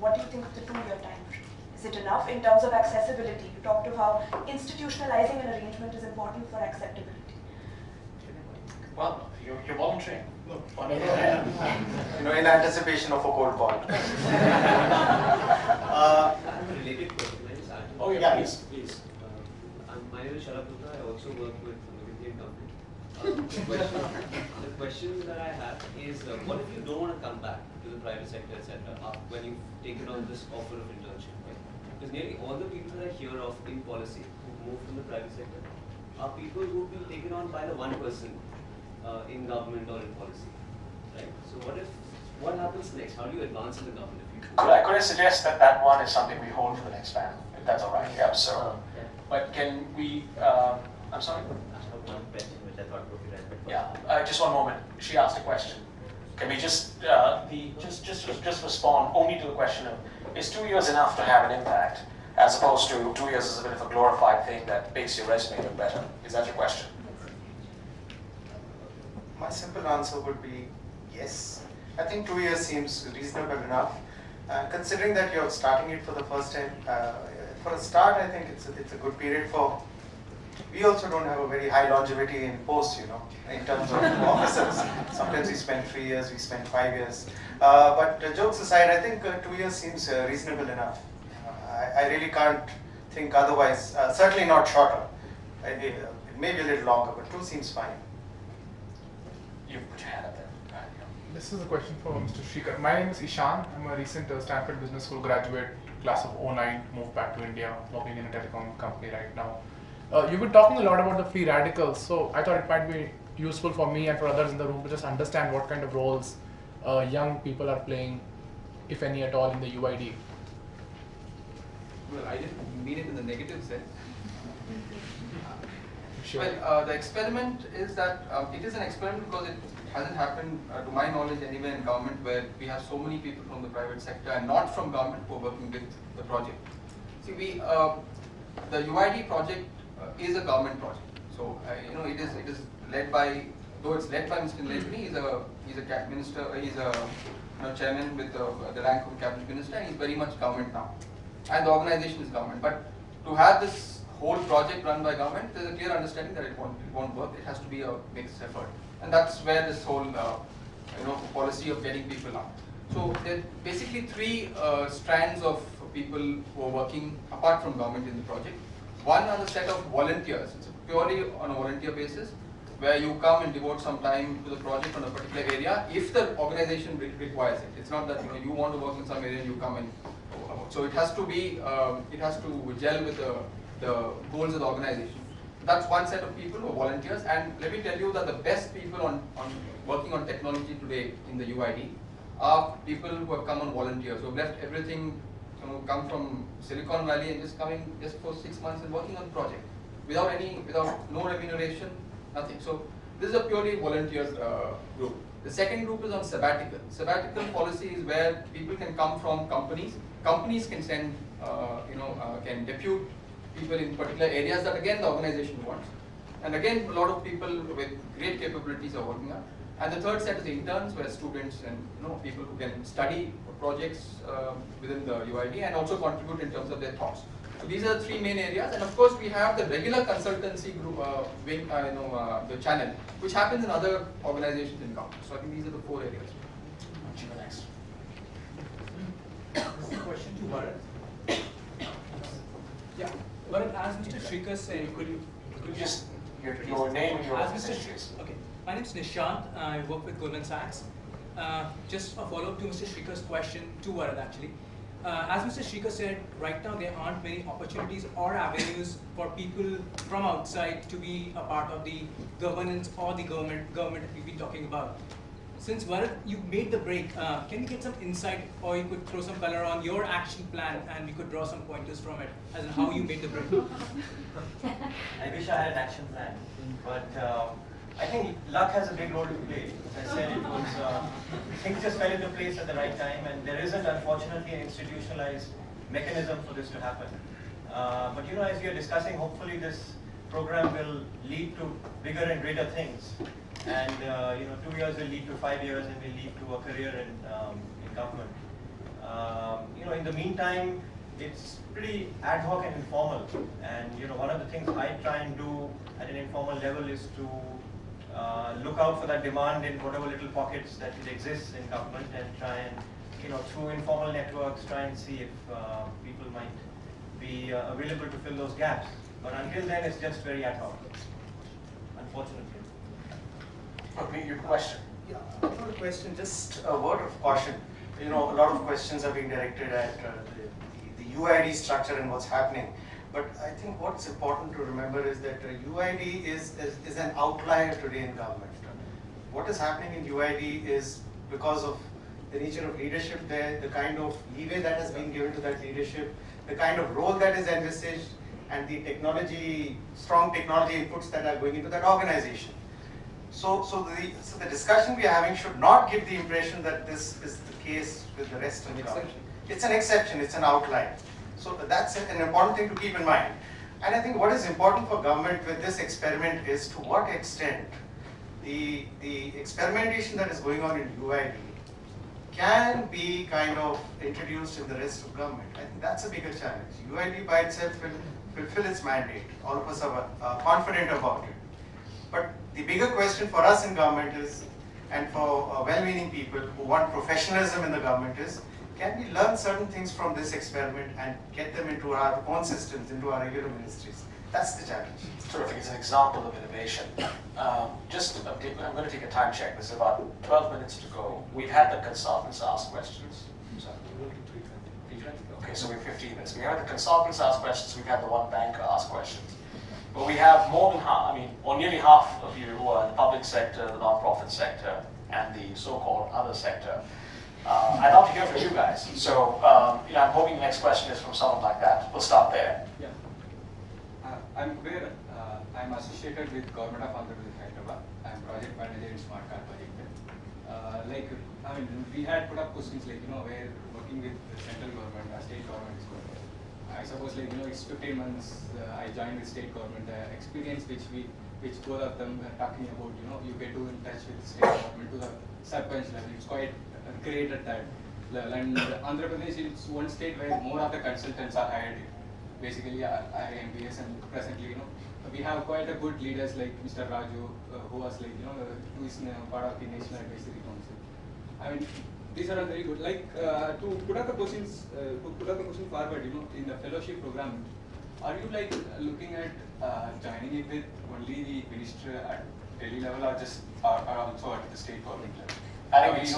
what do you think of the 2-year time frame? Is it enough in terms of accessibility? You talked of how institutionalizing an arrangement is important for acceptability. Well, you're volunteering. In anticipation of a cold call. I have a related question. I just add to Oh, that. yeah, please. My name is Sharad Gupta. I also work with an Indian company. The question that I have is, what if you don't want to come back to the private sector, etc., when you've taken on this offer of internship? Right? Because nearly all the people that I hear of in policy who move from the private sector are people who've been taken on by the one person in government or in policy. Right? So what happens next? How do you advance in the government? Could I suggest that one is something we hold for the next panel, if that's all right? Yeah. So, but can we? I'm sorry. I have one question which I thought would be relevant. Yeah. Just one moment. She asked a question. Can we just respond only to the question of, is 2 years enough to have an impact, as opposed to 2 years is a bit of a glorified thing that makes your resume look better? Is that your question? My simple answer would be yes. I think 2 years seems reasonable enough. Considering that you're starting it for the first time, for a start, I think it's a good period for. We also don't have a very high longevity in post, in terms of officers. Sometimes we spend 3 years, we spend 5 years. But jokes aside, I think 2 years seems reasonable enough. I really can't think otherwise. Certainly not shorter. It may be a little longer, but 2 seems fine. You put your hand up there. This is a question for Mr. Srikhar. My name is Ishan. I'm a recent Stanford Business School graduate, class of 09, moved back to India, working in a telecom company right now. You've been talking a lot about the free radicals, so I thought it might be useful for me and for others in the room to just understand what kind of roles young people are playing, if any at all, in the UID. Well, I didn't mean it in the negative sense. Sure. Well, the experiment is that it is an experiment because it hasn't happened, to my knowledge, anywhere in government where we have so many people from the private sector and not from government who are working with the project. See, the UID project is a government project. So, it is led by, though it's led by Mr. Nilekani, he's a minister, he's a chairman with the rank of cabinet minister, and he's very much government now. And the organization is government. But to have this whole project run by government, there's a clear understanding that it won't work. It has to be a mixed effort. And that's where this whole policy of getting people out. So there are basically 3 strands of people who are working apart from government in the project. One are the set of volunteers. It's purely on a volunteer basis, where you come and devote some time to the project on a particular area if the organization requires it. It's not that you want to work in some area and you come and so it has to be it has to gel with the goals of the organization. That's one set of people who are volunteers, and let me tell you that the best people on working on technology today in the UID are people who have come on volunteers, who have left everything, come from Silicon Valley and just coming just for 6 months and working on the project without no remuneration, nothing. So this is a purely volunteers group. The second group is on sabbatical. Sabbatical policy is where people can come from companies. Companies can send, can depute people in particular areas that again the organization wants. And again, a lot of people with great capabilities are working on. And the third set is interns, where students and people who can study projects within the UID and also contribute in terms of their thoughts. So these are the 3 main areas, and of course we have the regular consultancy group wing, the channel, which happens in other organizations in government. So I think these are the 4 areas. Next. This is a question to Bharat. Yeah, Bharat, as Mr. Srikhar said, Could you just your name and your as Mr. organization? Okay, my name is Nishant. I work with Goldman Sachs. Just a follow-up to Mr. Srikhar's question to Bharat actually. As Mr. Srikhar said, right now there aren't many opportunities or avenues for people from outside to be a part of the governance or the government that we've been talking about. Since Bharat, you made the break, can you get some insight, or you could throw some color on your action plan and we could draw some pointers from it, as in how you made the break? I wish I had an action plan, but I think luck has a big role to play. As I said, it was things just fell into place at the right time, and there isn't, unfortunately, an institutionalized mechanism for this to happen. But as we are discussing, hopefully this program will lead to bigger and greater things. And 2 years will lead to 5 years, and will lead to a career in government. in the meantime, it's pretty ad hoc and informal. And one of the things I try and do at an informal level is to look out for that demand in whatever little pockets that it exists in government, and try and, through informal networks, try and see if people might be available to fill those gaps. But until then, it's just very ad hoc, unfortunately. Okay, your question. Yeah, not a question, just a word of caution. A lot of questions are being directed at the UID structure and what's happening. But I think what's important to remember is that UID is an outlier today in government. What is happening in UID is because of the nature of leadership there, the kind of leeway that has been given to that leadership, the kind of role that is envisaged, and the strong technology inputs that are going into that organization. So the discussion we are having should not give the impression that this is the case with the rest of the government. It's an exception, it's an outlier. So that's an important thing to keep in mind. And I think what is important for government with this experiment is to what extent the experimentation that is going on in UID can be kind of introduced in the rest of government. I think that's a bigger challenge. UID by itself will fulfill its mandate. All of us are confident about it. But the bigger question for us in government is, and for well-meaning people who want professionalism in the government is, can we learn certain things from this experiment and get them into our own systems, into our regular ministries? That's the challenge. Terrific. It's an example of innovation. I'm going to take a time check. There's about 12 minutes to go. We've had the consultants ask questions. Okay, so we have 15 minutes. We had the consultants ask questions. We've had the one banker ask questions. But we have more than half, or nearly half of you who are in the public sector, the non-profit sector, and the so-called other sector. I'd love to hear from you guys. So, I'm hoping the next question is from someone like that. We'll start there. Yeah. I'm associated with Government of Andhra Pradesh, Hyderabad. I'm project manager in Smart Card project. We had put up questions like, where working with the central government, state government is going. I suppose it's 15 months I joined the state government. The experience which both of them were talking about, you get to in touch with the state government to the sarpanch level. It's quite great at that level. And Andhra Pradesh is one state where more of the consultants are hired. Basically, IMBS, and presently, we have quite a good leaders like Mr. Raju, who was who is part of the National Advisory Council. These are all very good. To put up the questions, forward, in the fellowship program, are you looking at joining it with only the minister at Delhi level, or just also at the state government level? I think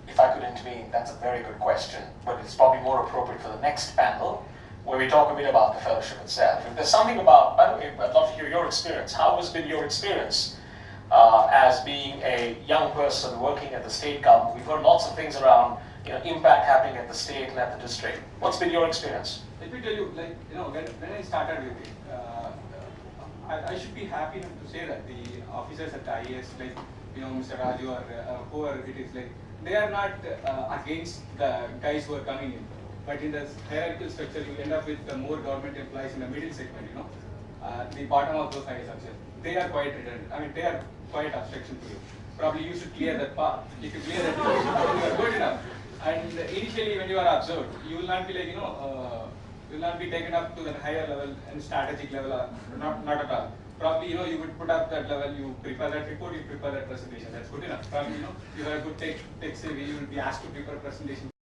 if I could intervene, that's a very good question, but it's probably more appropriate for the next panel, where we talk a bit about the fellowship itself. If there's something about, by the way, I'd love to hear your experience. How has been your experience as being a young person working at the state government? We've heard lots of things around impact happening at the state and at the district. What's been your experience? Let me tell you, when I started with it, I should be happy enough to say that the officers at IAS, Mr. Raju or whoever it is, they are not against the guys who are coming in. But in the hierarchical structure, you end up with more government employees in the middle segment, the bottom of those high structures. They are quite redundant. They are quite obstruction to you. Probably you should clear that path. If you clear that, you are good enough. And initially, when you are observed, you will not be you will not be taken up to the higher level and strategic level. Not at all. Probably, you would put up that level. You prepare that report. You prepare that presentation. That's good enough. Probably, you have a good tech savvy. You will be asked to prepare a presentation.